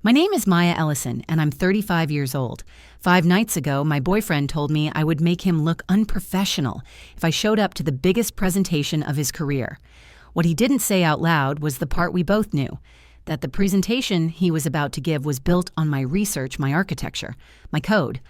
My name is Maya Ellison, and I'm 35 years old. 5 nights ago, my boyfriend told me I would make him look unprofessional if I showed up to the biggest presentation of his career. What he didn't say out loud was the part we both knew, that the presentation he was about to give was built on my research, my architecture, my code.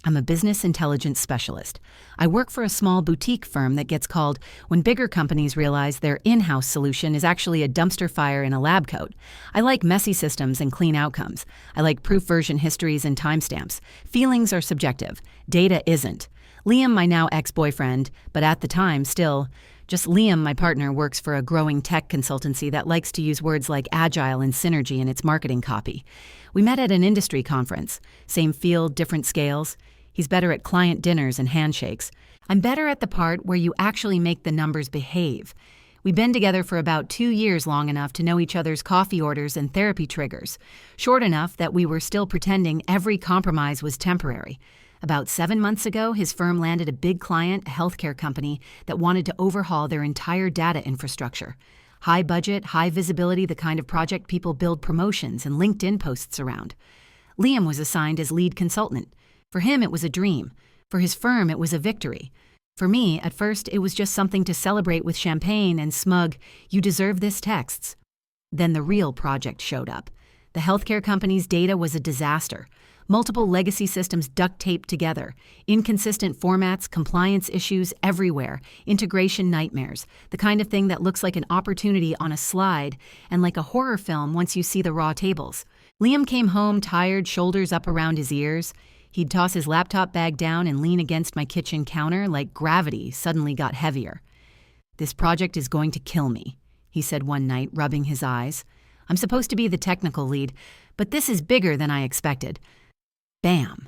I'm a business intelligence specialist. I work for a small boutique firm that gets called when bigger companies realize their in-house solution is actually a dumpster fire in a lab coat. I like messy systems and clean outcomes. I like proof version histories and timestamps. Feelings are subjective. Data isn't. Liam, my now ex-boyfriend, but at the time still, just Liam, my partner, works for a growing tech consultancy that likes to use words like agile and synergy in its marketing copy. We met at an industry conference. Same field, different scales. He's better at client dinners and handshakes. I'm better at the part where you actually make the numbers behave. We've been together for about 2 years, long enough to know each other's coffee orders and therapy triggers, short enough that we were still pretending every compromise was temporary. About 7 months ago, his firm landed a big client, a healthcare company, that wanted to overhaul their entire data infrastructure. High budget, high visibility, the kind of project people build promotions and LinkedIn posts around. Liam was assigned as lead consultant. For him, it was a dream. For his firm, it was a victory. For me, at first, it was just something to celebrate with champagne and smug, "You deserve this" texts. Then the real project showed up. The healthcare company's data was a disaster. Multiple legacy systems duct-taped together, inconsistent formats, compliance issues everywhere, integration nightmares, the kind of thing that looks like an opportunity on a slide and like a horror film once you see the raw tables. Liam came home tired, shoulders up around his ears. He'd toss his laptop bag down and lean against my kitchen counter like gravity suddenly got heavier. "This project is going to kill me," he said one night, rubbing his eyes. "I'm supposed to be the technical lead, but this is bigger than I expected." Bam.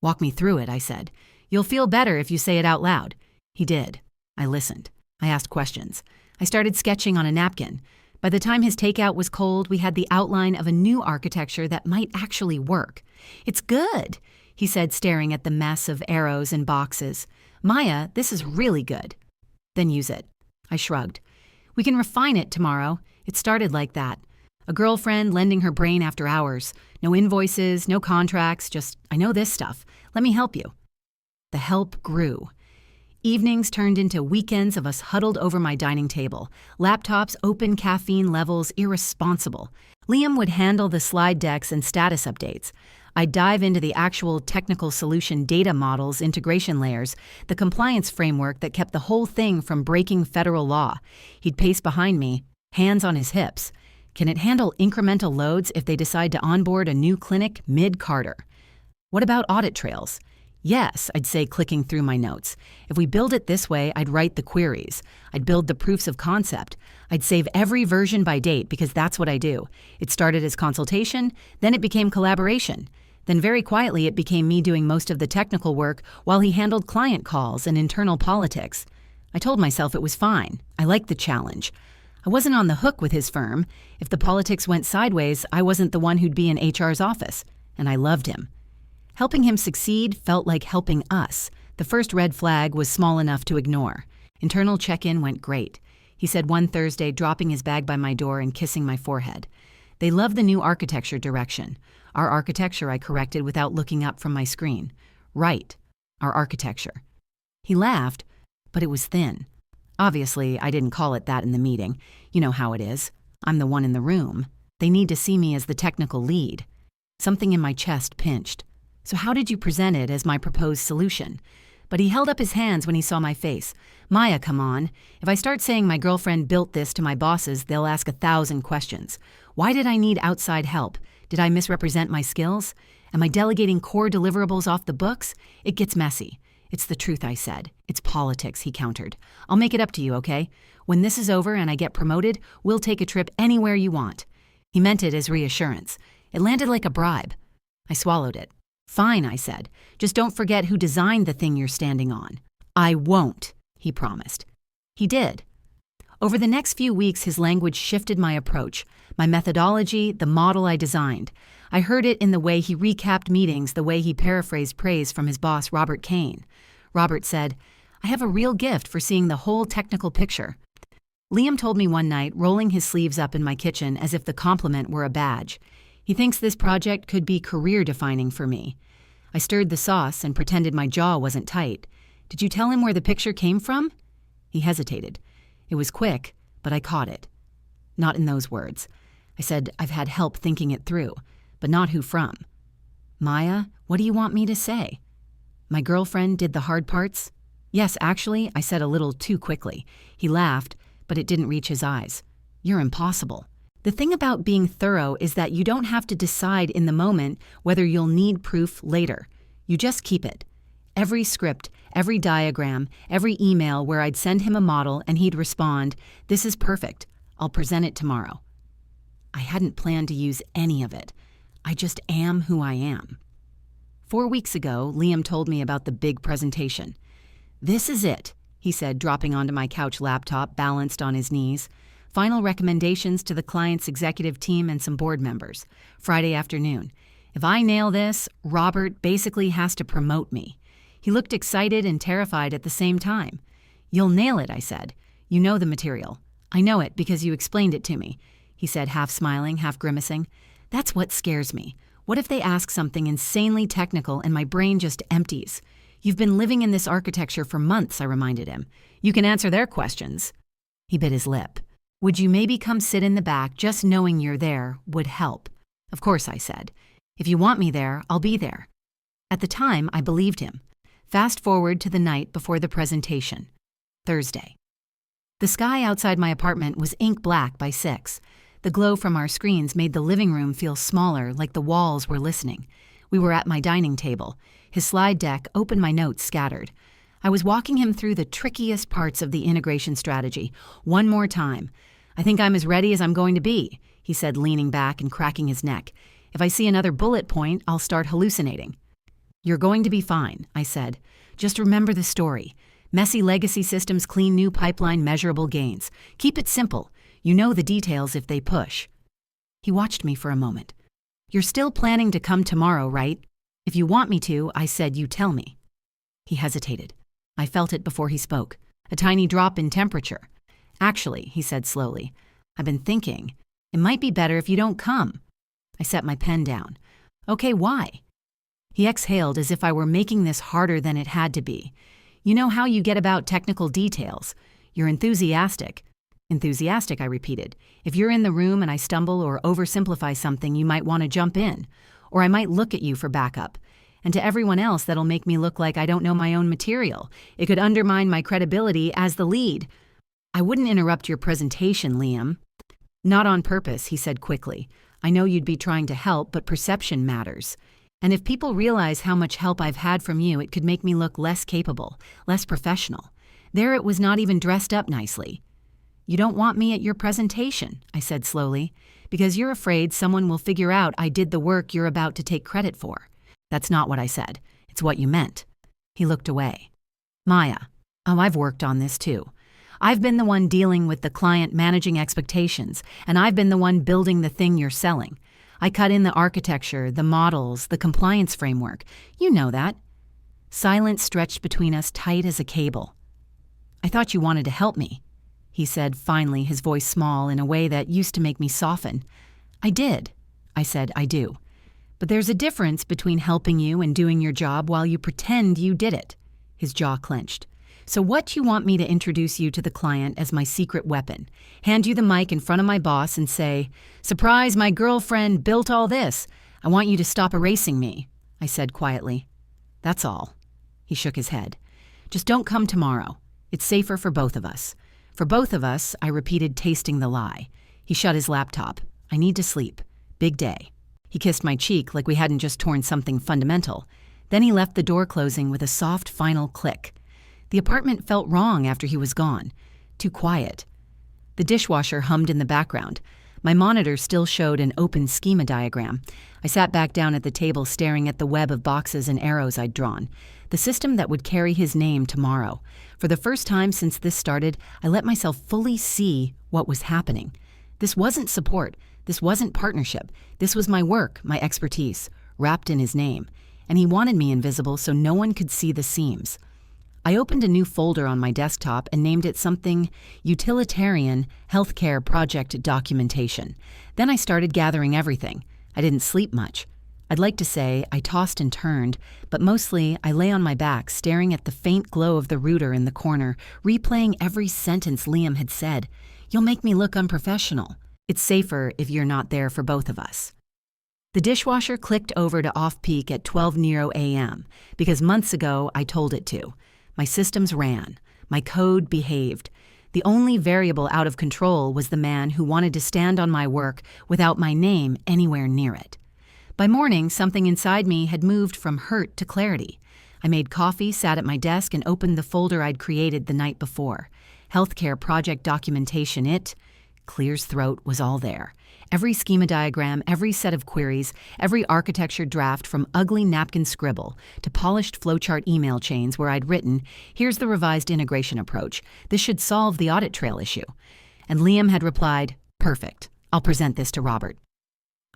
"Walk me through it," I said. "You'll feel better if you say it out loud." He did. I listened. I asked questions. I started sketching on a napkin. By the time his takeout was cold, we had the outline of a new architecture that might actually work. "It's good," he said, staring at the mess of arrows and boxes. "Maya, this is really good." "Then use it." I shrugged. "We can refine it tomorrow." It started like that. A girlfriend lending her brain after hours. No invoices, no contracts, just, "I know this stuff. Let me help you." The help grew. Evenings turned into weekends of us huddled over my dining table. Laptops, open caffeine levels, irresponsible. Liam would handle the slide decks and status updates. I'd dive into the actual technical solution data models, integration layers, the compliance framework that kept the whole thing from breaking federal law. He'd pace behind me, hands on his hips. Can it handle incremental loads if they decide to onboard a new clinic mid-Carter? What about audit trails? Yes, I'd say, clicking through my notes. If we build it this way, I'd write the queries. I'd build the proofs of concept. I'd save every version by date because that's what I do. It started as consultation, then it became collaboration. Then very quietly it became me doing most of the technical work while he handled client calls and internal politics. I told myself it was fine. I liked the challenge. I wasn't on the hook with his firm. If the politics went sideways, I wasn't the one who'd be in HR's office. And I loved him. Helping him succeed felt like helping us. The first red flag was small enough to ignore. Internal check-in went great. He said one Thursday, dropping his bag by my door and kissing my forehead. "They love the new architecture direction." "Our architecture," I corrected without looking up from my screen. "Right. Our architecture." He laughed, but it was thin. Obviously, I didn't call it that in the meeting. You know how it is. I'm the one in the room. They need to see me as the technical lead. Something in my chest pinched. "So how did you present it as my proposed solution?" But he held up his hands when he saw my face. "Maya, come on. If I start saying my girlfriend built this to my bosses, they'll ask 1,000 questions. Why did I need outside help? Did I misrepresent my skills? Am I delegating core deliverables off the books? It gets messy." "It's the truth," I said. "It's politics," he countered. "I'll make it up to you, okay? When this is over and I get promoted, we'll take a trip anywhere you want." He meant it as reassurance. It landed like a bribe. I swallowed it. "Fine," I said. "Just don't forget who designed the thing you're standing on." "I won't," he promised. He did. Over the next few weeks, his language shifted my approach, my methodology, the model I designed. I heard it in the way he recapped meetings, the way he paraphrased praise from his boss, Robert Kane. Robert said, "I have a real gift for seeing the whole technical picture." Liam told me one night, rolling his sleeves up in my kitchen as if the compliment were a badge. He thinks this project could be career-defining for me. I stirred the sauce and pretended my jaw wasn't tight. Did you tell him where the picture came from? He hesitated. It was quick, but I caught it. Not in those words. I said, I've had help thinking it through, but not who from. Maya, what do you want me to say? My girlfriend did the hard parts? Yes, actually, I said a little too quickly. He laughed, but it didn't reach his eyes. You're impossible. The thing about being thorough is that you don't have to decide in the moment whether you'll need proof later. You just keep it. Every script, every diagram, every email where I'd send him a model and he'd respond, "This is perfect. I'll present it tomorrow." I hadn't planned to use any of it. I just am who I am. 4 weeks ago, Liam told me about the big presentation. "This is it," he said, dropping onto my couch laptop balanced on his knees. "Final recommendations to the client's executive team and some board members. Friday afternoon. If I nail this, Robert basically has to promote me." He looked excited and terrified at the same time. "You'll nail it," I said. "You know the material." "I know it because you explained it to me," he said, half smiling, half grimacing. "That's what scares me. What if they ask something insanely technical and my brain just empties?" "You've been living in this architecture for months," I reminded him. "You can answer their questions." He bit his lip. "Would you maybe come sit in the back? Just knowing you're there would help." "Of course," I said. "If you want me there, I'll be there." At the time, I believed him. Fast forward to the night before the presentation. Thursday. The sky outside my apartment was ink black by 6. The glow from our screens made the living room feel smaller, like the walls were listening. We were at my dining table. His slide deck opened, my notes scattered. I was walking him through the trickiest parts of the integration strategy. One more time. "I think I'm as ready as I'm going to be," he said, leaning back and cracking his neck. "If I see another bullet point, I'll start hallucinating." "You're going to be fine," I said. "Just remember the story. Messy legacy systems, clean new pipeline, measurable gains. Keep it simple. You know the details if they push." He watched me for a moment. "You're still planning to come tomorrow, right?" "If you want me to," I said, "you tell me." He hesitated. I felt it before he spoke. A tiny drop in temperature. "Actually," he said slowly, "I've been thinking. It might be better if you don't come." I set my pen down. "Okay, why?" He exhaled as if I were making this harder than it had to be. "You know how you get about technical details. You're enthusiastic." "Enthusiastic," I repeated. "If you're in the room and I stumble or oversimplify something, you might want to jump in. Or I might look at you for backup. And to everyone else, that'll make me look like I don't know my own material. It could undermine my credibility as the lead." "I wouldn't interrupt your presentation, Liam." "Not on purpose," he said quickly. "I know you'd be trying to help, but perception matters. And if people realize how much help I've had from you, it could make me look less capable, less professional. There it was not even dressed up nicely." "You don't want me at your presentation," I said slowly, "because you're afraid someone will figure out I did the work you're about to take credit for." "That's not what I said. It's what you meant." He looked away. "Maya, I've worked on this too. I've been the one dealing with the client, managing expectations, and I've been the one building the thing you're selling. I cut in the architecture, the models, the compliance framework. You know that." Silence stretched between us tight as a cable. "I thought you wanted to help me," he said finally, his voice small in a way that used to make me soften. "I did." I said, "I do. But there's a difference between helping you and doing your job while you pretend you did it." His jaw clenched. "So what do you want me to introduce you to the client as my secret weapon? Hand you the mic in front of my boss and say, 'Surprise, my girlfriend built all this. I want you to stop erasing me,'" I said quietly. "That's all." He shook his head. "Just don't come tomorrow. It's safer for both of us." "For both of us," I repeated, tasting the lie. He shut his laptop. "I need to sleep. Big day." He kissed my cheek like we hadn't just torn something fundamental. Then he left the door closing with a soft final click. The apartment felt wrong after he was gone. Too quiet. The dishwasher hummed in the background. My monitor still showed an open schema diagram. I sat back down at the table staring at the web of boxes and arrows I'd drawn. The system that would carry his name tomorrow. For the first time since this started, I let myself fully see what was happening. This wasn't support. This wasn't partnership. This was my work, my expertise, wrapped in his name. And he wanted me invisible so no one could see the seams. I opened a new folder on my desktop and named it something Utilitarian Healthcare Project Documentation. Then I started gathering everything. I didn't sleep much. I'd like to say I tossed and turned, but mostly I lay on my back staring at the faint glow of the router in the corner, replaying every sentence Liam had said. "You'll make me look unprofessional. It's safer if you're not there for both of us." The dishwasher clicked over to off-peak at 12:00 a.m. because months ago I told it to. My systems ran. My code behaved. The only variable out of control was the man who wanted to stand on my work without my name anywhere near it. By morning, something inside me had moved from hurt to clarity. I made coffee, sat at my desk, and opened the folder I'd created the night before. Healthcare project documentation, Clear's throat, was all there. Every schema diagram, every set of queries, every architecture draft from ugly napkin scribble to polished flowchart email chains where I'd written, "Here's the revised integration approach. This should solve the audit trail issue." And Liam had replied, "Perfect. I'll present this to Robert."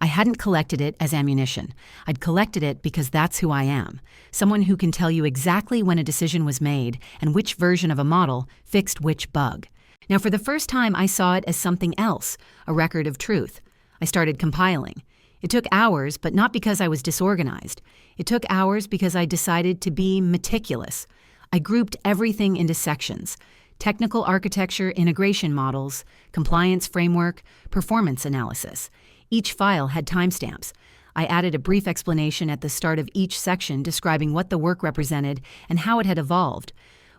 I hadn't collected it as ammunition. I'd collected it because that's who I am. Someone who can tell you exactly when a decision was made and which version of a model fixed which bug. Now, for the first time, I saw it as something else, a record of truth. I started compiling. It took hours, but not because I was disorganized. It took hours because I decided to be meticulous. I grouped everything into sections: technical architecture, integration models, compliance framework, performance analysis. Each file had timestamps. I added a brief explanation at the start of each section describing what the work represented and how it had evolved.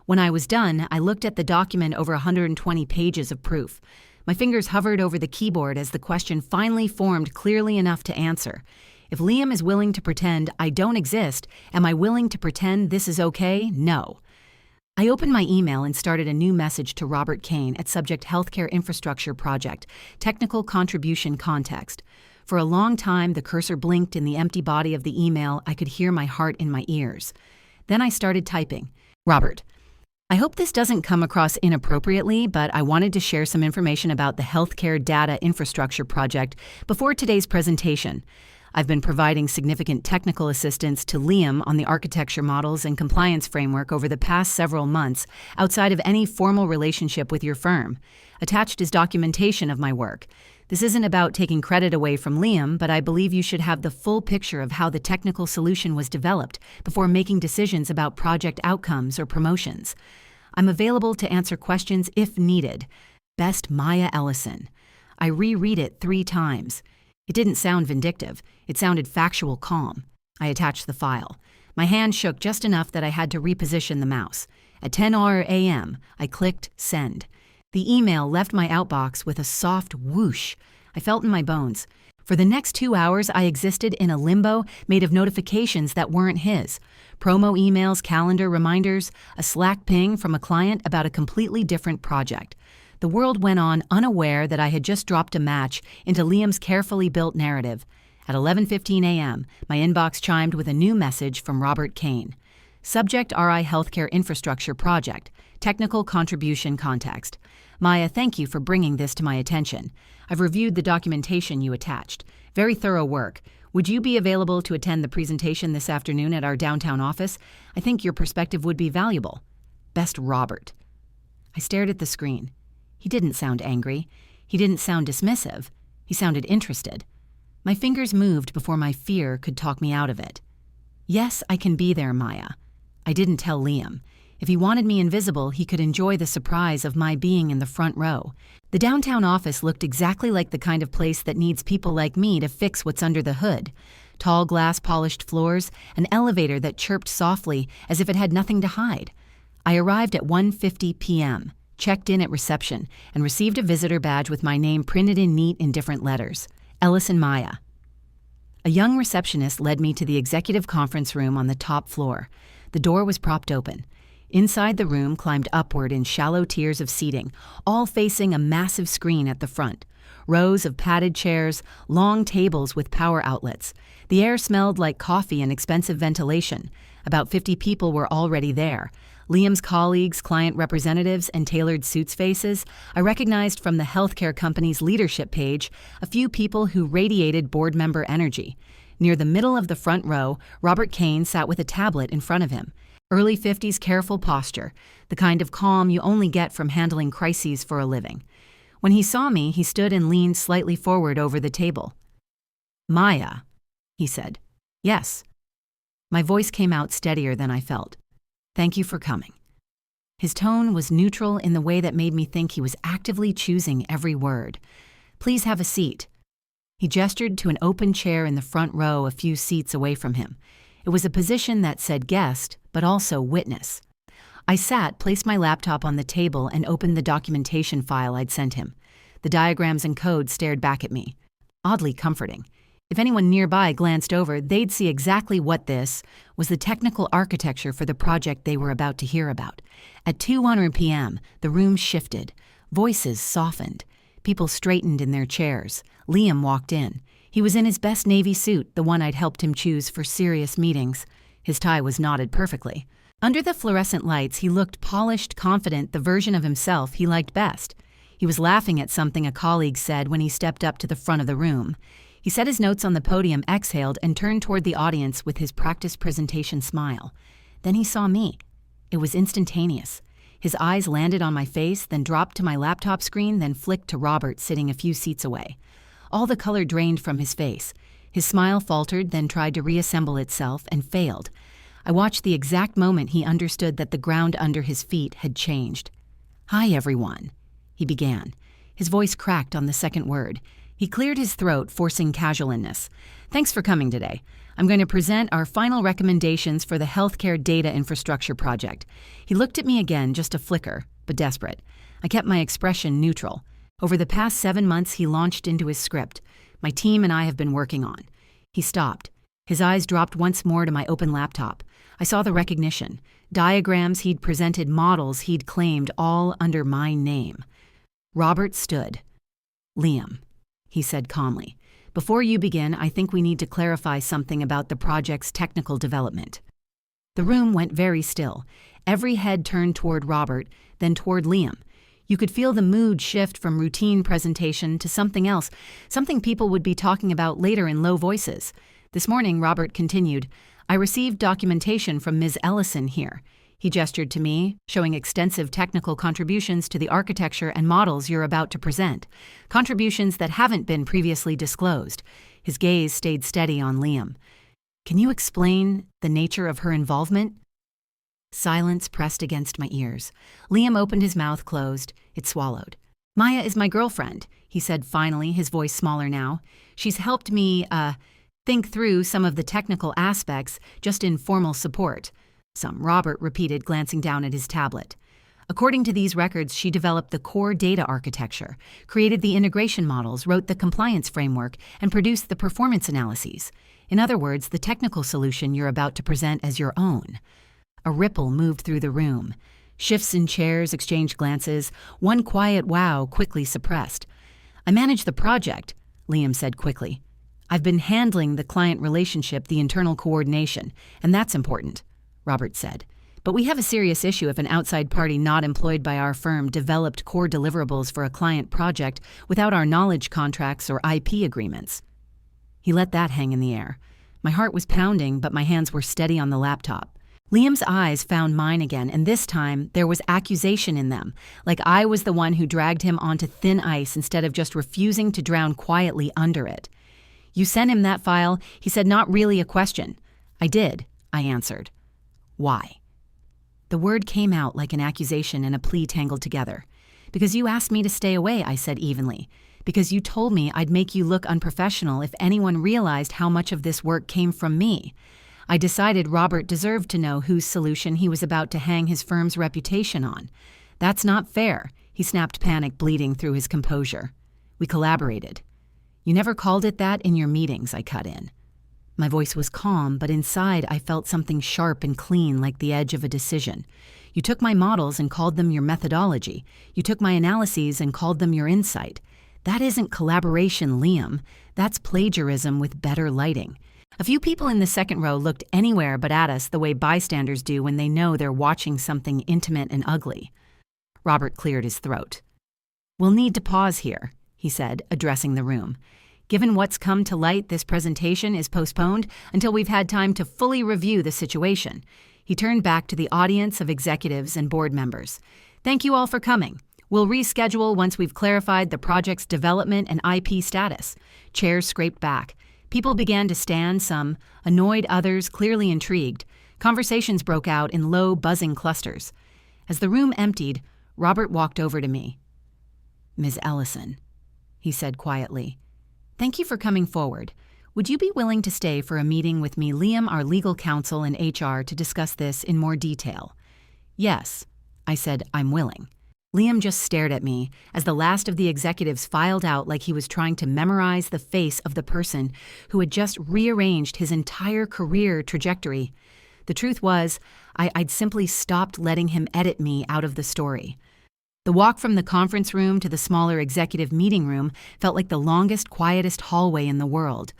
When I was done, I looked at the document over 120 pages of proof. My fingers hovered over the keyboard as the question finally formed clearly enough to answer. If Liam is willing to pretend I don't exist, am I willing to pretend this is okay? No. I opened my email and started a new message to Robert Kane at subject Healthcare Infrastructure Project, Technical Contribution Context. For a long time, the cursor blinked in the empty body of the email. I could hear my heart in my ears. Then I started typing. "Robert, I hope this doesn't come across inappropriately, but I wanted to share some information about the Healthcare Data Infrastructure Project before today's presentation. I've been providing significant technical assistance to Liam on the architecture models and compliance framework over the past several months outside of any formal relationship with your firm. Attached is documentation of my work. This isn't about taking credit away from Liam, but I believe you should have the full picture of how the technical solution was developed before making decisions about project outcomes or promotions. I'm available to answer questions if needed. Best, Maya Ellison." I reread it 3 times. It didn't sound vindictive. It sounded factual calm. I attached the file. My hand shook just enough that I had to reposition the mouse. At 10:00 a.m., I clicked send. The email left my outbox with a soft whoosh. I felt in my bones. For the next 2 hours, I existed in a limbo made of notifications that weren't his. Promo emails, calendar reminders, a Slack ping from a client about a completely different project. The world went on unaware that I had just dropped a match into Liam's carefully built narrative. At 11:15 a.m., my inbox chimed with a new message from Robert Kane. Subject RI Healthcare Infrastructure Project, Technical Contribution Context. Maya, thank you for bringing this to my attention. I've reviewed the documentation you attached. Very thorough work. Would you be available to attend the presentation this afternoon at our downtown office? I think your perspective would be valuable. Best, Robert. I stared at the screen. He didn't sound angry. He didn't sound dismissive. He sounded interested. My fingers moved before my fear could talk me out of it. Yes, I can be there, Maya. I didn't tell Liam. If he wanted me invisible, he could enjoy the surprise of my being in the front row. The downtown office looked exactly like the kind of place that needs people like me to fix what's under the hood. Tall glass-polished floors, an elevator that chirped softly as if it had nothing to hide. I arrived at 1:50 p.m., checked in at reception, and received a visitor badge with my name printed in neat in different letters. Ellison Maya. A young receptionist led me to the executive conference room on the top floor. The door was propped open. Inside the room climbed upward in shallow tiers of seating, all facing a massive screen at the front. Rows of padded chairs, long tables with power outlets. The air smelled like coffee and expensive ventilation. About 50 people were already there. Liam's colleagues, client representatives, and tailored suits faces. I recognized from the healthcare company's leadership page a few people who radiated board member energy. Near the middle of the front row, Robert Kane sat with a tablet in front of him. Early 50s careful posture, the kind of calm you only get from handling crises for a living. When he saw me, he stood and leaned slightly forward over the table. "Maya," he said. "Yes." My voice came out steadier than I felt. "Thank you for coming." His tone was neutral in the way that made me think he was actively choosing every word. "Please have a seat." He gestured to an open chair in the front row a few seats away from him. It was a position that said guest, but also witness. I sat, placed my laptop on the table, and opened the documentation file I'd sent him. The diagrams and code stared back at me. Oddly comforting. If anyone nearby glanced over, they'd see exactly what this was: the technical architecture for the project they were about to hear about. At 2:00 p.m., the room shifted. Voices softened. People straightened in their chairs. Liam walked in. He was in his best navy suit, the one I'd helped him choose for serious meetings. His tie was knotted perfectly. Under the fluorescent lights, he looked polished, confident, the version of himself he liked best. He was laughing at something a colleague said when he stepped up to the front of the room. He set his notes on the podium, exhaled, and turned toward the audience with his practice presentation smile. Then he saw me. It was instantaneous. His eyes landed on my face, then dropped to my laptop screen, then flicked to Robert sitting a few seats away. All the color drained from his face. His smile faltered, then tried to reassemble itself, and failed. I watched the exact moment he understood that the ground under his feet had changed. "Hi, everyone," he began. His voice cracked on the second word. He cleared his throat, forcing casualness. "Thanks for coming today. I'm going to present our final recommendations for the healthcare data infrastructure project." He looked at me again, just a flicker, but desperate. I kept my expression neutral. Over the past 7 months, he launched into his script. "My team and I have been working on." He stopped. His eyes dropped once more to my open laptop. I saw the recognition. Diagrams he'd presented, models he'd claimed, all under my name. Robert stood. "Liam," he said calmly, "before you begin, I think we need to clarify something about the project's technical development." The room went very still. Every head turned toward Robert, then toward Liam. You could feel the mood shift from routine presentation to something else, something people would be talking about later in low voices. "This morning," Robert continued, "I received documentation from Ms. Ellison here." He gestured to me, showing extensive technical contributions to the architecture and models you're about to present. Contributions that haven't been previously disclosed. His gaze stayed steady on Liam. "Can you explain the nature of her involvement?" Silence pressed against my ears. Liam opened his mouth, closed. It swallowed. "Maya is my girlfriend," he said finally, his voice smaller now. "She's helped me, think through some of the technical aspects, just in formal support." Robert repeated, glancing down at his tablet. "According to these records, she developed the core data architecture, created the integration models, wrote the compliance framework, and produced the performance analyses. In other words, the technical solution you're about to present as your own." A ripple moved through the room. Shifts in chairs, exchanged glances, one quiet wow quickly suppressed. "I manage the project," Liam said quickly. "I've been handling the client relationship, the internal coordination, and that's important," Robert said. "But we have a serious issue if an outside party not employed by our firm developed core deliverables for a client project without our knowledge contracts or IP agreements." He let that hang in the air. My heart was pounding, but my hands were steady on the laptop. Liam's eyes found mine again, and this time there was accusation in them, like I was the one who dragged him onto thin ice instead of just refusing to drown quietly under it. "You sent him that file," he said, "not really a question." "I did," I answered. "Why?" The word came out like an accusation and a plea tangled together. "Because you asked me to stay away," I said evenly. "Because you told me I'd make you look unprofessional if anyone realized how much of this work came from me. I decided Robert deserved to know whose solution he was about to hang his firm's reputation on. That's not fair," he snapped, panic bleeding through his composure. "We collaborated." "You never called it that in your meetings," I cut in. My voice was calm, but inside I felt something sharp and clean, like the edge of a decision. "You took my models and called them your methodology. You took my analyses and called them your insight. That isn't collaboration, Liam. That's plagiarism with better lighting." A few people in the second row looked anywhere but at us the way bystanders do when they know they're watching something intimate and ugly. Robert cleared his throat. "We'll need to pause here," he said, addressing the room. "Given what's come to light, this presentation is postponed until we've had time to fully review the situation." He turned back to the audience of executives and board members. Thank you all for coming. We'll reschedule once we've clarified the project's development and IP status. Chairs scraped back. People began to stand, some annoyed, others clearly intrigued. Conversations broke out in low, buzzing clusters. As the room emptied, Robert walked over to me. Ms. Ellison, he said quietly, thank you for coming forward. Would you be willing to stay for a meeting with me, Liam, our legal counsel and HR, to discuss this in more detail? Yes, I said, I'm willing. Liam just stared at me as the last of the executives filed out like he was trying to memorize the face of the person who had just rearranged his entire career trajectory. The truth was, I'd simply stopped letting him edit me out of the story. The walk from the conference room to the smaller executive meeting room felt like the longest, quietest hallway in the world.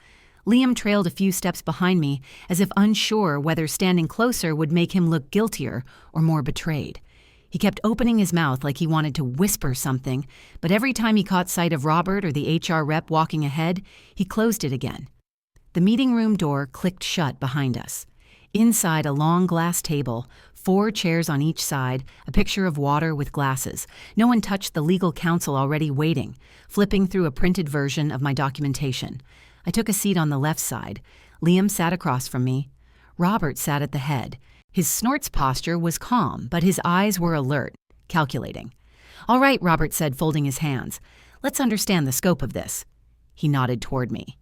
Liam trailed a few steps behind me, as if unsure whether standing closer would make him look guiltier or more betrayed. He kept opening his mouth like he wanted to whisper something, but every time he caught sight of Robert or the HR rep walking ahead, he closed it again. The meeting room door clicked shut behind us. Inside a long glass table, 4 chairs on each side, a picture of water with glasses. No one touched the legal counsel already waiting, flipping through a printed version of my documentation. I took a seat on the left side. Liam sat across from me. Robert sat at the head. His snort's posture was calm, but his eyes were alert, calculating. All right, Robert said, folding his hands. Let's understand the scope of this. He nodded toward me.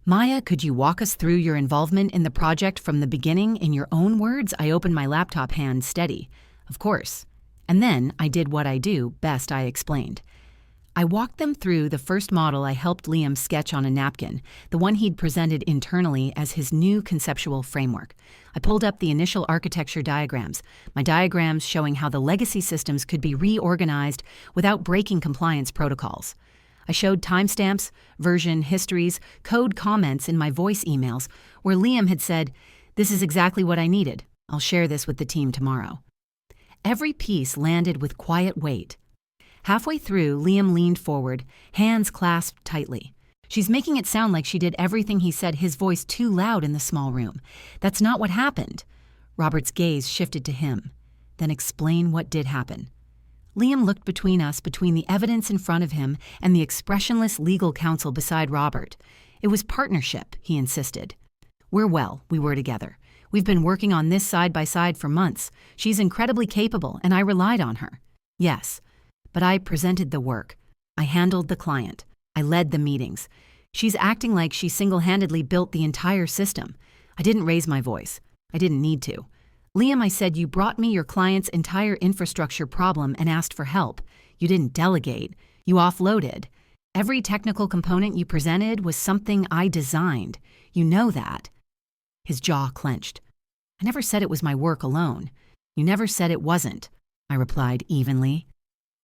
Maya, could you walk us through your involvement in the project from the beginning in your own words? I opened my laptop hand steady. Of course. And then I did what I do best, I explained. I walked them through the first model I helped Liam sketch on a napkin, the one he'd presented internally as his new conceptual framework. I pulled up the initial architecture diagrams, my diagrams showing how the legacy systems could be reorganized without breaking compliance protocols. I showed timestamps, version histories, code comments in my voice emails where Liam had said, "This is exactly what I needed. I'll share this with the team tomorrow." Every piece landed with quiet weight. Halfway through, Liam leaned forward, hands clasped tightly. She's making it sound like she did everything he said, his voice too loud in the small room. That's not what happened. Robert's gaze shifted to him. Then explain what did happen. Liam looked between us, between the evidence in front of him and the expressionless legal counsel beside Robert. It was partnership, he insisted. We were together. We've been working on this side by side for months. She's incredibly capable, and I relied on her. Yes. But I presented the work. I handled the client. I led the meetings. She's acting like she single-handedly built the entire system. I didn't raise my voice. I didn't need to. Liam, I said, you brought me your client's entire infrastructure problem and asked for help. You didn't delegate. You offloaded. Every technical component you presented was something I designed. You know that. His jaw clenched. I never said it was my work alone. You never said it wasn't, I replied evenly.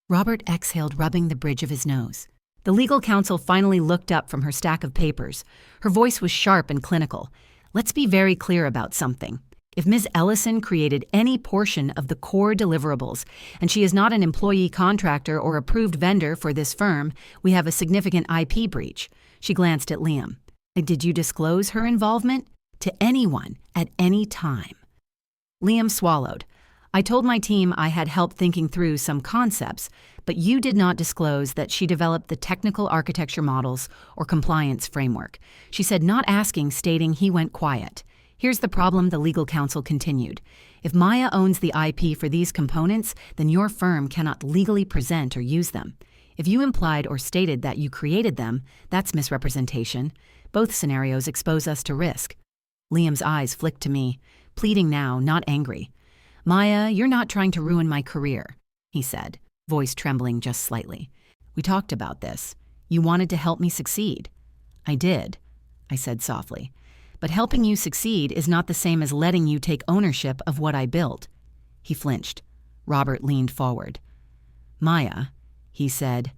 Robert exhaled, rubbing the bridge of his nose. The legal counsel finally looked up from her stack of papers. Her voice was sharp and clinical. Let's be very clear about something. If Ms. Ellison created any portion of the core deliverables, and she is not an employee contractor or approved vendor for this firm, we have a significant IP breach. She glanced at Liam. Did you disclose her involvement? To anyone, at any time? Liam swallowed. I told my team I had help thinking through some concepts, but you did not disclose that she developed the technical architecture models or compliance framework. She said, not asking, stating he went quiet. Here's the problem, the legal counsel continued. If Maya owns the IP for these components, then your firm cannot legally present or use them. If you implied or stated that you created them, that's misrepresentation. Both scenarios expose us to risk. Liam's eyes flicked to me, pleading now, not angry. Maya, you're not trying to ruin my career, he said, voice trembling just slightly. We talked about this. You wanted to help me succeed. I did, I said softly. But helping you succeed is not the same as letting you take ownership of what I built. He flinched. Robert leaned forward. Maya, he said,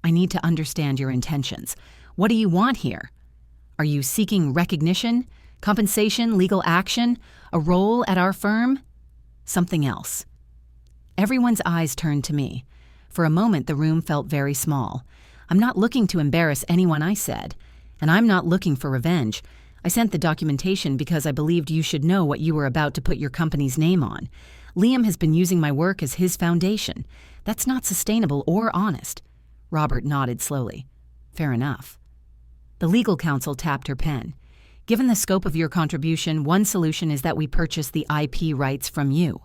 I need to understand your intentions. What do you want here? Are you seeking recognition, compensation, legal action, a role at our firm? Something else. Everyone's eyes turned to me. For a moment, the room felt very small. I'm not looking to embarrass anyone, I said, and I'm not looking for revenge. I sent the documentation because I believed you should know what you were about to put your company's name on. Liam has been using my work as his foundation. That's not sustainable or honest." Robert nodded slowly. "Fair enough." The legal counsel tapped her pen. "Given the scope of your contribution, one solution is that we purchase the IP rights from you."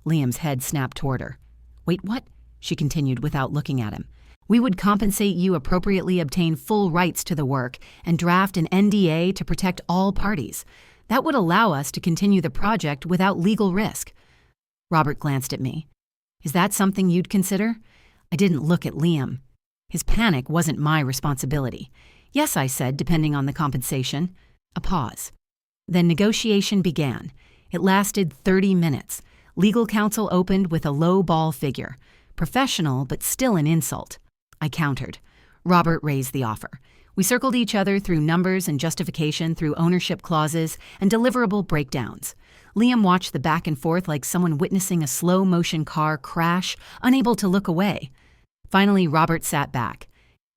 Liam's head snapped toward her. "Wait, what?" she continued without looking at him. "We would compensate you, appropriately obtain full rights to the work, and draft an NDA to protect all parties. That would allow us to continue the project without legal risk." Robert glanced at me. "Is that something you'd consider?" I didn't look at Liam. His panic wasn't my responsibility. "Yes," I said, "depending on the compensation." A pause. Then negotiation began. It lasted 30 minutes. Legal counsel opened with a low-ball figure. Professional, but still an insult. I countered. Robert raised the offer. We circled each other through numbers and justification, through ownership clauses and deliverable breakdowns. Liam watched the back and forth like someone witnessing a slow-motion car crash, unable to look away. Finally, Robert sat back.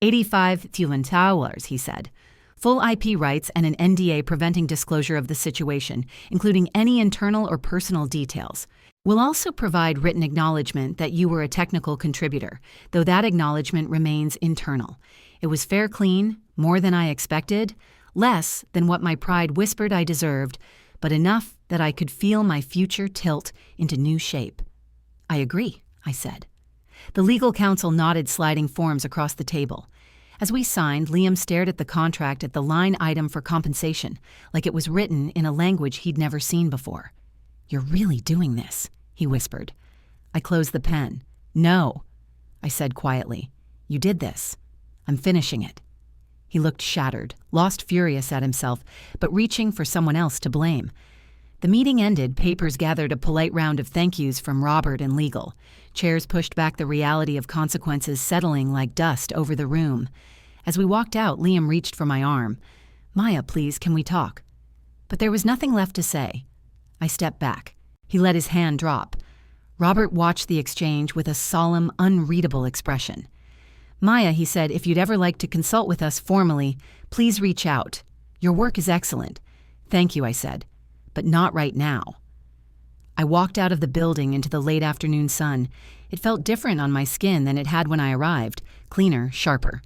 $85,000, he said. Full IP rights and an NDA preventing disclosure of the situation, including any internal or personal details. We'll also provide written acknowledgement that you were a technical contributor, though that acknowledgement remains internal. It was fair clean, more than I expected, less than what my pride whispered I deserved, but enough that I could feel my future tilt into new shape. "I agree," I said. The legal counsel nodded, sliding forms across the table. As we signed, Liam stared at the contract at the line item for compensation, like it was written in a language he'd never seen before. "You're really doing this," he whispered. I closed the pen. "No," I said quietly. "You did this. I'm finishing it." He looked shattered, lost furious at himself, but reaching for someone else to blame. The meeting ended, papers gathered a polite round of thank yous from Robert and legal. Chairs pushed back, the reality of consequences settling like dust over the room. As we walked out, Liam reached for my arm. "Maya, please, can we talk?" But there was nothing left to say. I stepped back. He let his hand drop. Robert watched the exchange with a solemn, unreadable expression. "Maya," he said, "if you'd ever like to consult with us formally, please reach out. Your work is excellent." "Thank you," I said, "but not right now." I walked out of the building into the late afternoon sun. It felt different on my skin than it had when I arrived, cleaner, sharper.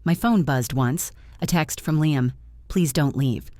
My phone buzzed once, a text from Liam, "Please don't leave."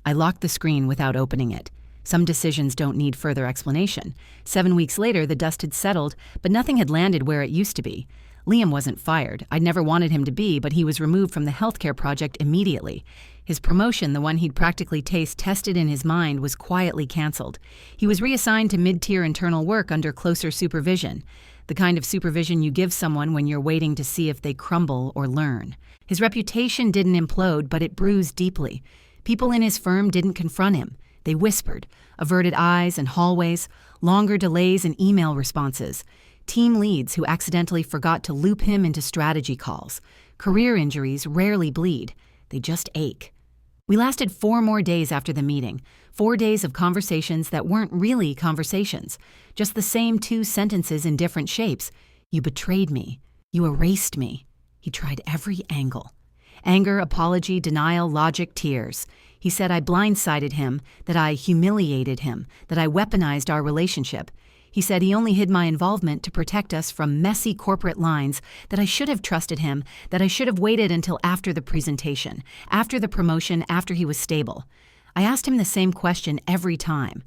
I locked the screen without opening it. Some decisions don't need further explanation. 7 weeks later, the dust had settled, but nothing had landed where it used to be. Liam wasn't fired. I'd never wanted him to be, but he was removed from the healthcare project immediately. His promotion, the one he'd practically tested in his mind, was quietly canceled. He was reassigned to mid-tier internal work under closer supervision, the kind of supervision you give someone when you're waiting to see if they crumble or learn. His reputation didn't implode, but it bruised deeply. People in his firm didn't confront him. They whispered, averted eyes in hallways, longer delays in email responses. Team leads who accidentally forgot to loop him into strategy calls. Career injuries rarely bleed. They just ache. We lasted 4 more days after the meeting, 4 days of conversations that weren't really conversations, just the same 2 sentences in different shapes. "You betrayed me. You erased me." He tried every angle. Anger, apology, denial, logic, tears. He said I blindsided him, that I humiliated him, that I weaponized our relationship. He said he only hid my involvement to protect us from messy corporate lines, that I should have trusted him, that I should have waited until after the presentation, after the promotion, after he was stable. I asked him the same question every time.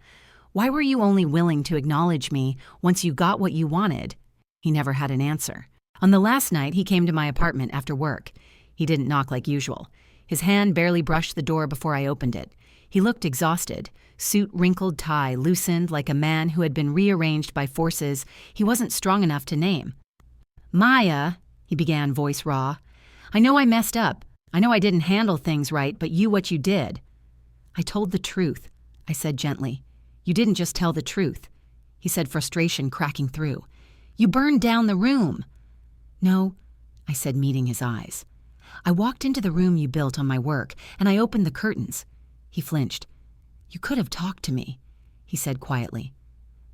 Why were you only willing to acknowledge me once you got what you wanted? He never had an answer. On the last night, he came to my apartment after work. He didn't knock like usual. His hand barely brushed the door before I opened it. He looked exhausted. Suit wrinkled tie loosened like a man who had been rearranged by forces he wasn't strong enough to name. "Maya," he began, voice raw. "I know I messed up. I know I didn't handle things right, but what you did." "I told the truth," I said gently. "You didn't just tell the truth," he said, frustration cracking through. "You burned down the room." "No," I said, meeting his eyes. "I walked into the room you built on my work, and I opened the curtains." He flinched. "You could have talked to me," he said quietly.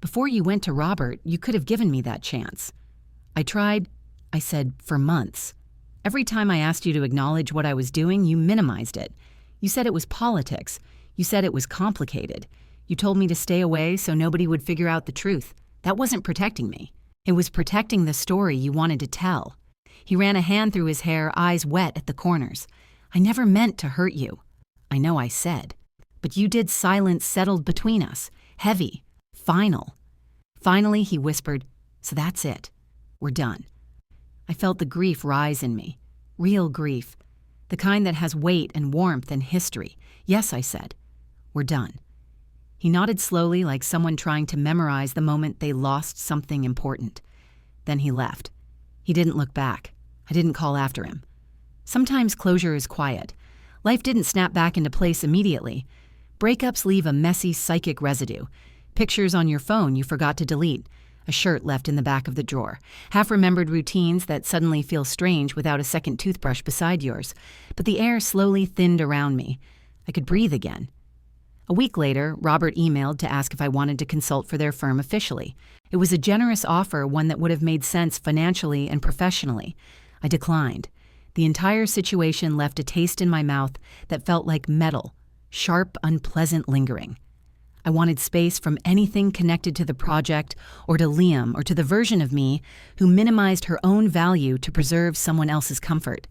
"Before you went to Robert, you could have given me that chance." "I tried," I said, "for months. Every time I asked you to acknowledge what I was doing, you minimized it. You said it was politics. You said it was complicated. You told me to stay away so nobody would figure out the truth. That wasn't protecting me. It was protecting the story you wanted to tell. He ran a hand through his hair, eyes wet at the corners. I never meant to hurt you. I know I said. But you did. Silence settled between us. Heavy. Final. Finally, he whispered, "So that's it. We're done." I felt the grief rise in me. Real grief. The kind that has weight and warmth and history. "Yes," I said. "We're done." He nodded slowly, like someone trying to memorize the moment they lost something important. Then he left. He didn't look back. I didn't call after him. Sometimes closure is quiet. Life didn't snap back into place immediately. Breakups leave a messy psychic residue. Pictures on your phone you forgot to delete. A shirt left in the back of the drawer. Half-remembered routines that suddenly feel strange without a second toothbrush beside yours. But the air slowly thinned around me. I could breathe again. A week later, Robert emailed to ask if I wanted to consult for their firm officially. It was a generous offer, one that would have made sense financially and professionally. I declined. The entire situation left a taste in my mouth that felt like metal, sharp, unpleasant lingering. I wanted space from anything connected to the project or to Liam or to the version of me who minimized her own value to preserve someone else's comfort.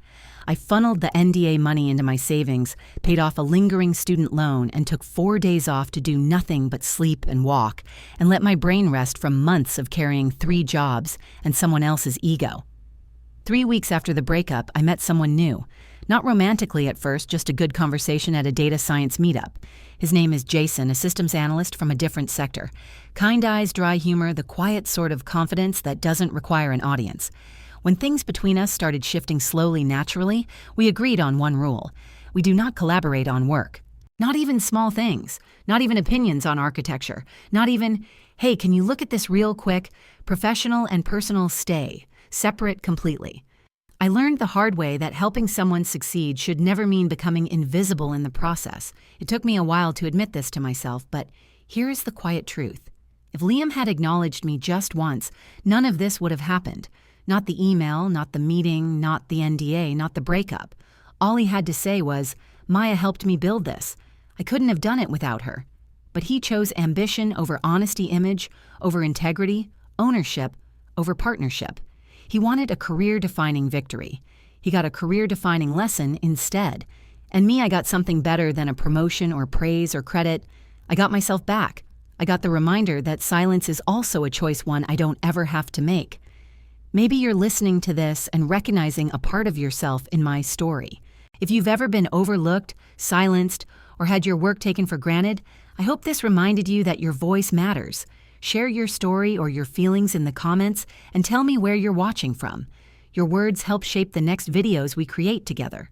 I funneled the NDA money into my savings, paid off a lingering student loan, and took 4 days off to do nothing but sleep and walk, and let my brain rest from months of carrying 3 jobs and someone else's ego. 3 weeks after the breakup, I met someone new. Not romantically at first, just a good conversation at a data science meetup. His name is Jason, a systems analyst from a different sector. Kind eyes, dry humor, the quiet sort of confidence that doesn't require an audience. When things between us started shifting slowly naturally, we agreed on one rule. We do not collaborate on work. Not even small things. Not even opinions on architecture. Not even, "Hey, can you look at this real quick?" Professional and personal stay. Separate completely. I learned the hard way that helping someone succeed should never mean becoming invisible in the process. It took me a while to admit this to myself, but here is the quiet truth. If Liam had acknowledged me just once, none of this would have happened. Not the email, not the meeting, not the NDA, not the breakup. All he had to say was, "Maya helped me build this. I couldn't have done it without her." But he chose ambition over honesty, image over integrity, ownership over partnership. He wanted a career-defining victory. He got a career-defining lesson instead. And me, I got something better than a promotion or praise or credit. I got myself back. I got the reminder that silence is also a choice, one I don't ever have to make. Maybe you're listening to this and recognizing a part of yourself in my story. If you've ever been overlooked, silenced, or had your work taken for granted, I hope this reminded you that your voice matters. Share your story or your feelings in the comments and tell me where you're watching from. Your words help shape the next videos we create together.